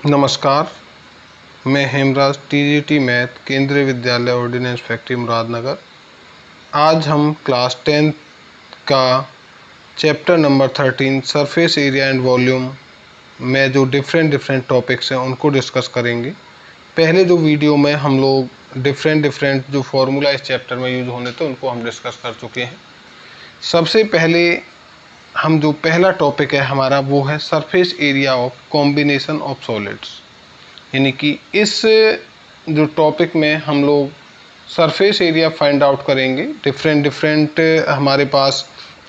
नमस्कार, मैं Hemraj TGT math केंद्रीय विद्यालय ऑर्डिनेंस फैक्ट्री मुरादनगर। आज हम क्लास 10 का chapter number 13 surface area and volume में जो डिफरेंट टॉपिक्स हैं उनको डिस्कस करेंगे। पहले जो वीडियो में हम लोग डिफरेंट जो फॉर्मूला इस चैप्टर में यूज होने थे उनको हम डिस्कस कर चुके हैं। सबसे पहले हम जो पहला टॉपिक है हमारा वो है surface area of combination of solids, यानी कि इस जो टॉपिक में हम लोग सरफेस एरिया फाइंड आउट करेंगे। डिफरेंट हमारे पास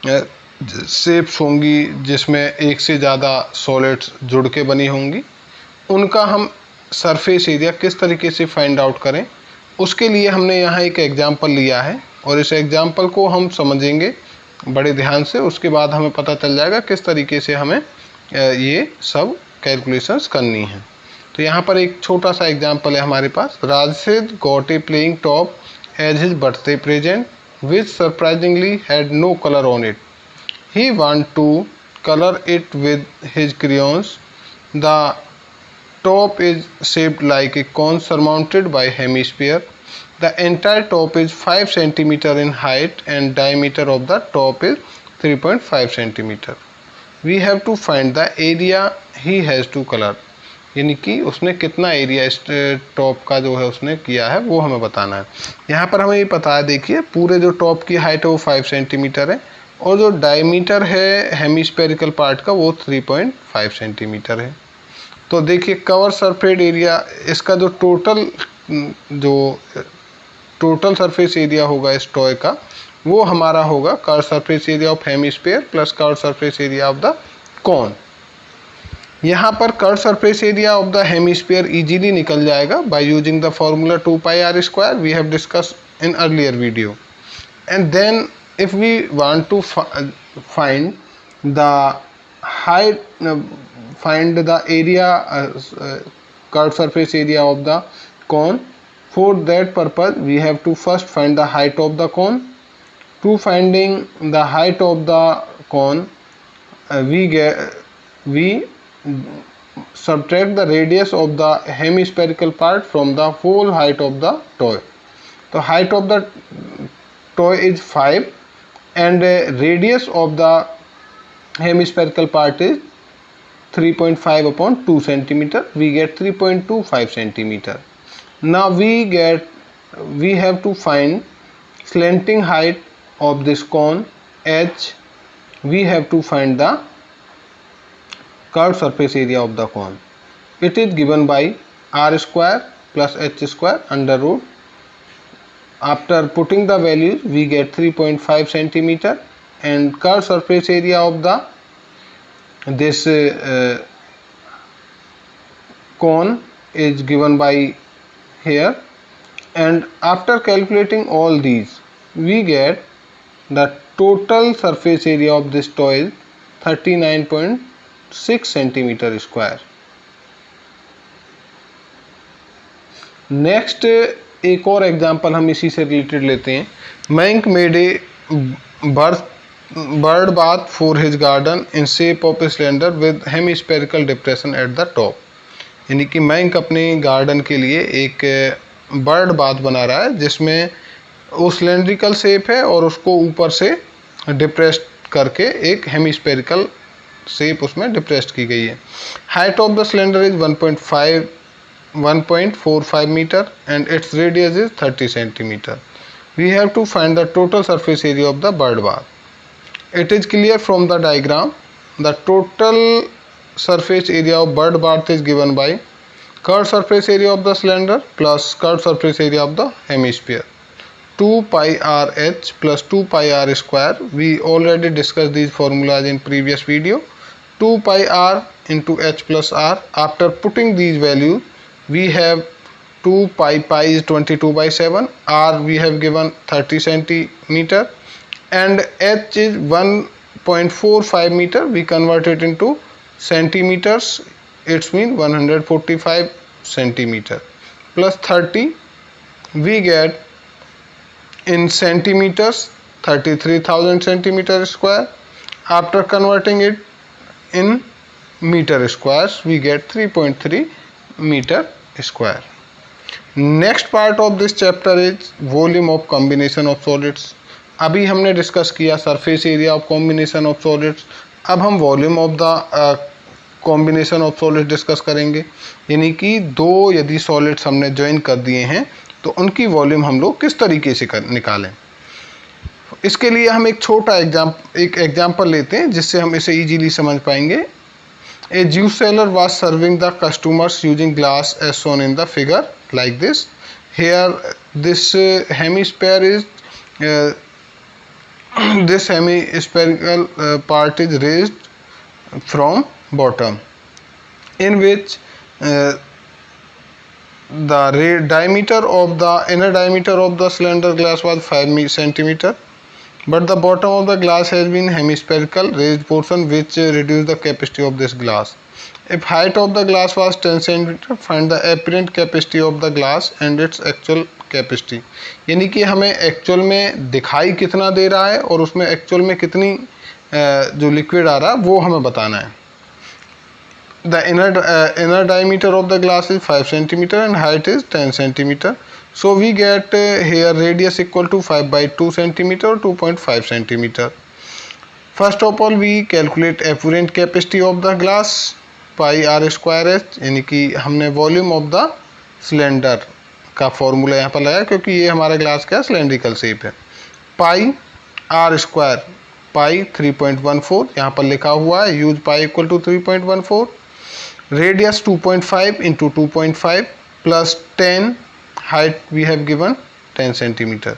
शेप्स होंगी जिसमें एक से ज़्यादा सॉलिड्स जुड़ के बनी होंगी, उनका हम सरफेस एरिया किस तरीके से फाइंड आउट करें उसके लिए हमने यहाँ एक एग्जाम्पल लिया है और इस एग्जाम्पल को हम समझेंगे बड़े ध्यान से। उसके बाद हमें पता चल जाएगा किस तरीके से हमें ये सब कैलकुलेशंस करनी है। तो यहाँ पर एक छोटा सा एग्जांपल है हमारे पास। Rajsid got a playing top as his birthday present which surprisingly had no colour on it. He want to colour it with his crayons. The top is shaped like a cone surmounted by hemisphere. The entire top is 5 cm in height and diameter of the top is 3.5 cm. We have to find the area he has to color. यानी कि उसने कितना area इस top का जो है उसने किया है वो हमें बताना है। यहाँ पर हमें ये पता है, देखिए पूरे जो टॉप की हाइट है वो 5 सेंटीमीटर है और जो डायमीटर है हेमिस्फेरिकल पार्ट का वो 3.5 सेंटीमीटर है। तो देखिए कवर सरफेस एरिया, इसका जो टोटल सरफेस एरिया होगा इस टॉय का वो हमारा होगा curve surface area of hemisphere plus curve surface area of the cone. यहाँ पर curve surface area of the hemisphere easily निकल जाएगा by using the formula 2πr² we have discussed in earlier video. And then if we want to find the height, find the area curved surface area of the cone. For that purpose we have to first find the height of the cone. To finding the height of the cone we subtract the radius of the hemispherical part from the whole height of the toy. So height of the toy is 5 and radius of the hemispherical part is 3.5 upon 2 centimeter. We get 3.25 centimeter. Now we have to find slanting height of this cone h. We have to find the curved surface area of the cone. It is given by r square plus h square under root. After putting the values we get 3.5 centimeter and curved surface area of the this cone is given by here, and after calculating all these we get the total surface area of this toy is 39.6 centimeter square. Next एक और example हम इसी से related लेते हैं। Mank made a bird bath for his garden in shape of a cylinder with hemispherical depression at the top. यानी कि मैंक अपने गार्डन के लिए एक बर्ड बाथ बना रहा है जिसमें वो सिलेंड्रिकल शेप है और उसको ऊपर से डिप्रेस्ड करके एक हेमिस्फेरिकल शेप उसमें डिप्रेस्ड की गई है। Height of the cylinder is 1.45 metre and its radius is 30 centimetre. We have to find the total surface area of the bird bath. It is clear from the diagram the total surface area of bird bath is given by curved surface area of the cylinder plus curved surface area of the hemisphere. 2πr(h) plus 2πr square. We already discussed these formulas in previous video. 2πr into h plus r. After putting these values we have 2π is 22/7, r we have given 30 centimeter and h is 1.45 meter. We convert it into centimeters. It's mean 145 centimeter plus 30 we get in centimeters 33,000 centimeter square. After converting it in meter squares we get 3.3 metre square. Next part of this chapter is volume of combination of solids. अभी हमने discuss किया surface area of combination of solids, अब हम volume of the combination of solids discuss करेंगे। यानी कि दो यदि सॉलिड्स हमने ज्वाइन कर दिए हैं तो उनकी वॉल्यूम हम लोग किस तरीके से निकालें। इसके लिए हम एक छोटा एग्जाम्पल लेते हैं जिससे हम इसे इजीली समझ पाएंगे। A juice seller was serving the customers using glass as shown in the figure like this. Here this hemisphere is this hemispherical part is raised from bottom, in which the diameter of the inner diameter of the cylinder glass was 5 centimeter, but the bottom of the glass has been hemispherical raised portion which reduce the capacity of this glass. If height of the glass was 10 centimeter, find the apparent capacity of the glass and its actual capacity. यानी कि हमें actual में दिखाई कितना दे रहा है और उसमें एक्चुअल में कितनी जो लिक्विड आ रहा है वो हमें बताना है। The inner diameter of the glass is 5 centimeter and height is 10 centimeter. So we get here radius equal to 5 by 2 centimeter or 2.5 centimeter. First of all we calculate apparent capacity of the glass pi r square h, यानी कि हमने volume of the cylinder का formula यहाँ पर लगाया क्योंकि ये हमारा ग्लास क्या सिलेंड्रिकल शेप है। पाई आर स्क्वायर, पाई 3.14 यहाँ पर लिखा हुआ है, use pi equal to 3.14, radius 2.5 into 2.5 plus 10, height we have given 10 centimeter.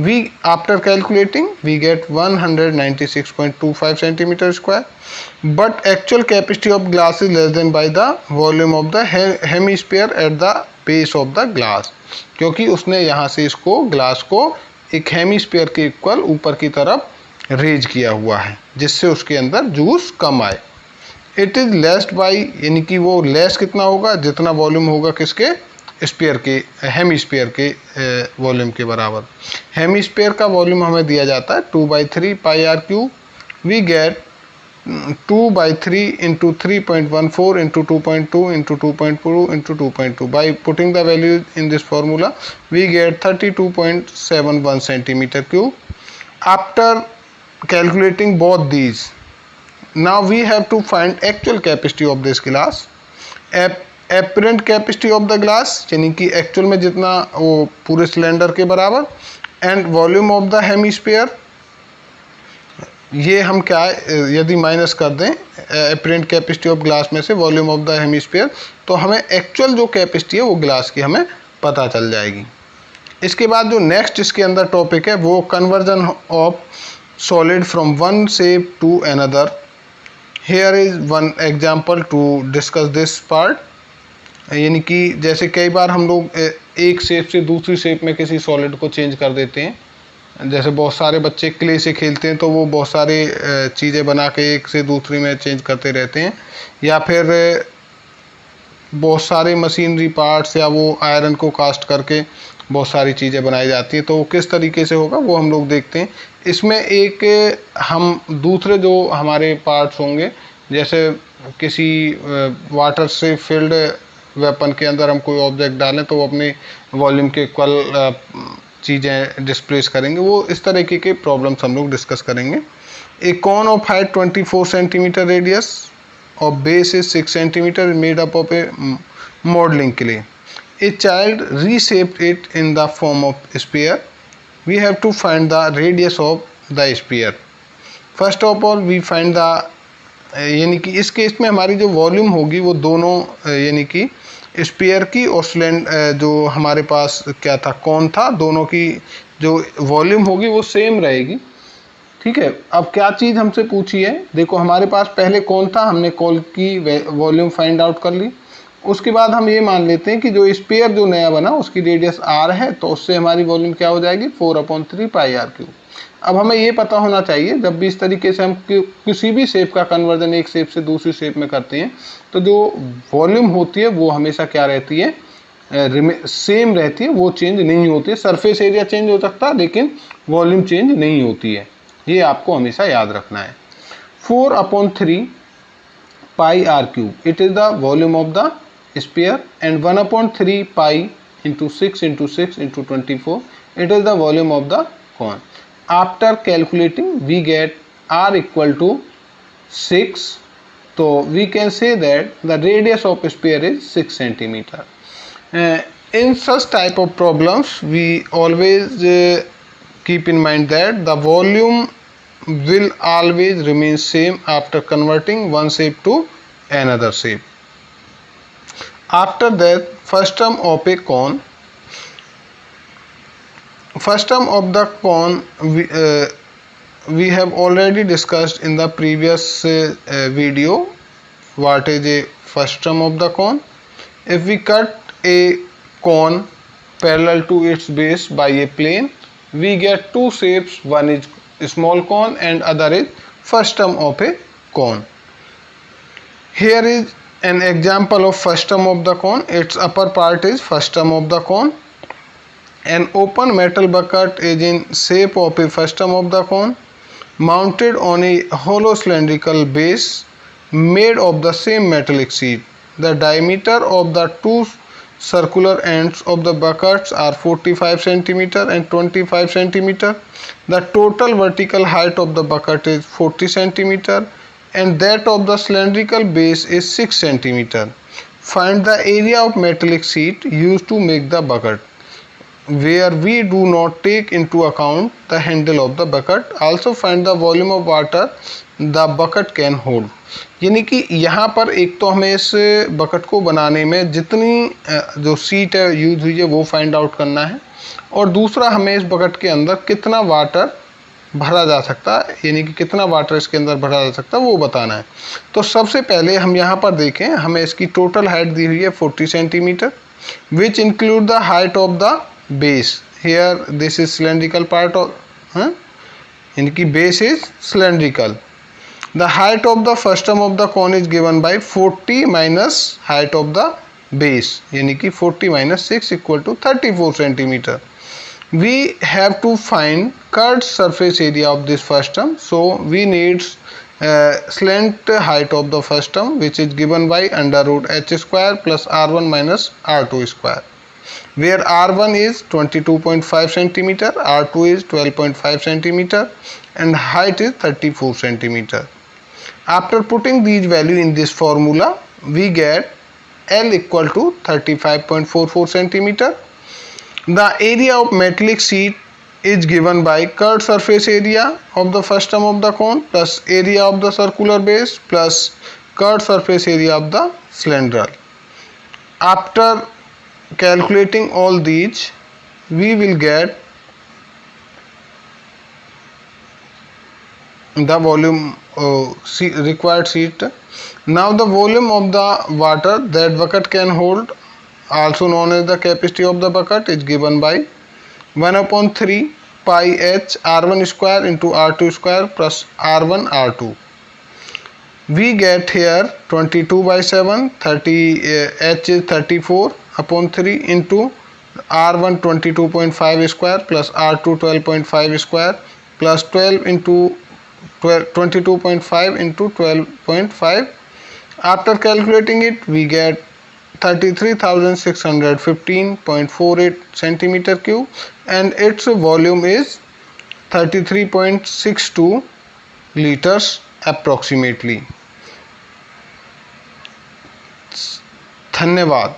We after calculating we get 196.25 centimeter square, but actual capacity of glass is less than by the volume of the hemisphere at the base of the glass, क्योंकि उसने यहाँ से इसको glass को एक hemisphere के equal ऊपर की तरफ रेज किया हुआ है जिससे उसके अंदर जूस कम आए। इट इज लेस्ड बाई, यानी कि वो लेस कितना होगा, जितना वॉल्यूम होगा किसके, स्फीयर के, हेमिस्फीयर के वॉल्यूम के बराबर। हेमिस्फीयर का वॉल्यूम हमें दिया जाता है 2/3 pi r cube. We get 2/3 into 3.14 into 2.2 into 2.2 into 2.2। By putting the value in this formula we get 32.71 centimetre cube. After calculating both these, now we have to find actual capacity of this glass, apparent capacity of the glass यानी कि actual में जितना वो पूरे cylinder के बराबर, and volume of the hemisphere. ये हम क्या यदि माइनस कर दें apparent capacity ऑफ ग्लास में से वॉल्यूम ऑफ द हेमिस्फीयर, तो हमें एक्चुअल जो कैपेसिटी है वो ग्लास की हमें पता चल जाएगी। इसके बाद जो नेक्स्ट इसके अंदर टॉपिक है वो conversion of solid from one shape to another. Here is one example to discuss this part, यानी कि जैसे कई बार हम लोग एक शेप से दूसरी शेप में किसी सॉलिड को चेंज कर देते हैं। जैसे बहुत सारे बच्चे क्ले से खेलते हैं तो वो बहुत सारे चीज़ें बना के एक से दूसरी में चेंज करते रहते हैं, या फिर बहुत सारे मशीनरी पार्ट्स या वो आयरन को कास्ट करके बहुत सारी चीज़ें बनाई जाती हैं। तो वो किस तरीके से होगा वो हम लोग देखते हैं। इसमें एक हम दूसरे जो हमारे पार्ट्स होंगे, जैसे किसी वाटर से फिल्ड वेपन के अंदर हम कोई ऑब्जेक्ट डालें तो वो अपने वॉल्यूम के इक्वल चीज़ें डिस्प्लेस करेंगे, वो इस तरीके के प्रॉब्लम्स हम लोग डिस्कस करेंगे। A cone of height 24 centimetre radius of base is 6 centimeter made up of a modeling clay. A child reshaped it in the form of sphere. We have to find the radius of the sphere. First of all we find the, यानी कि इस case में हमारी जो volume होगी वो दोनों यानी कि स्फीयर की और सिलेंडर जो हमारे पास क्या था कौन था, दोनों की जो वॉल्यूम होगी वो सेम रहेगी। ठीक है, अब क्या चीज़ हमसे पूछी है, देखो हमारे पास पहले कौन था, हमने कॉल की वॉल्यूम फाइंड आउट कर ली। उसके बाद हम ये मान लेते हैं कि जो स्फीयर जो नया बना उसकी रेडियस r है, तो उससे हमारी वॉल्यूम क्या हो जाएगी 4/3 पाई आर क्यूब। अब हमें ये पता होना चाहिए जब भी इस तरीके से हम किसी भी शेप का कन्वर्जन एक शेप से दूसरी शेप में करते हैं तो जो वॉल्यूम होती है वो हमेशा क्या रहती है, सेम रहती है, वो चेंज नहीं होती है। सरफेस एरिया चेंज हो सकता है लेकिन वॉल्यूम चेंज नहीं होती है, ये आपको हमेशा याद रखना है। 4/3 pi r cube, it is the volume of the sphere, and 1/3 pi into 6 into 6 into 24, it is the volume of the cone. After calculating we get r equal to 6, so we can say that the radius of sphere is 6 centimeter. In such type of problems we always keep in mind that the volume will always remain same after converting one shape to another shape. After that, first term of a cone. First term of the cone we have already discussed in the previous video. What is a first term of the cone? If we cut a cone parallel to its base by a plane, we get two shapes. One is small cone and other is first term of a cone. Here is an example of first term of the cone. Its upper part is first term of the cone. An open metal bucket is in shape of a first term of the cone, mounted on a hollow cylindrical base made of the same metallic sheet. The diameter of the two circular ends of the buckets are 45 cm and 25 cm. The total vertical height of the bucket is 40 cm and that of the cylindrical base is 6 cm. Find the area of metallic sheet used to make the bucket, where we do not take into account the handle of the bucket. Also find the volume of water the bucket can hold. यानी कि यहाँ पर एक तो हमें इस bucket को बनाने में जितनी जो सीट है यूज हुई है वो फाइंड आउट करना है, और दूसरा हमें इस बकेट के अंदर कितना वाटर भरा जा सकता है, यानी कि कितना वाटर इसके अंदर भरा जा सकता है वो बताना है. तो सबसे पहले हम यहाँ पर देखें, हमें इसकी टोटल हाइट दी हुई है 40 centimetre, which include the height of the base. Here this is cylindrical part of यानी कि base is cylindrical. The height of the first term of the cone is given by 40 minus height of the base, यानी कि 40 minus 6 equal to 34 centimeter. We have to find curved surface area of this first term, so we need slant height of the first term, which is given by under root h square plus r1 minus r2 square, where r1 is 22.5 centimeter, r2 is 12.5 centimeter and height is 34 centimeter. After putting these value in this formula, we get L equal to 35.44 centimeter. The area of metallic sheet is given by curved surface area of the first term of the cone plus area of the circular base plus curved surface area of the cylinder. After calculating all these, we will get the volume required sheet. Now the volume of the water that bucket can hold, also known as the capacity of the bucket, is given by 1/3 pi h r1 square into r2 square plus r1 r2. We get here 22/7, 30 h is 34/3 into r1 22.5 square plus r2 12.5 square plus 12 into 22.5 into 12.5. After calculating it, we get 33,615.48 centimeter cube and its volume is 33.62 liters approximately. धन्यवाद.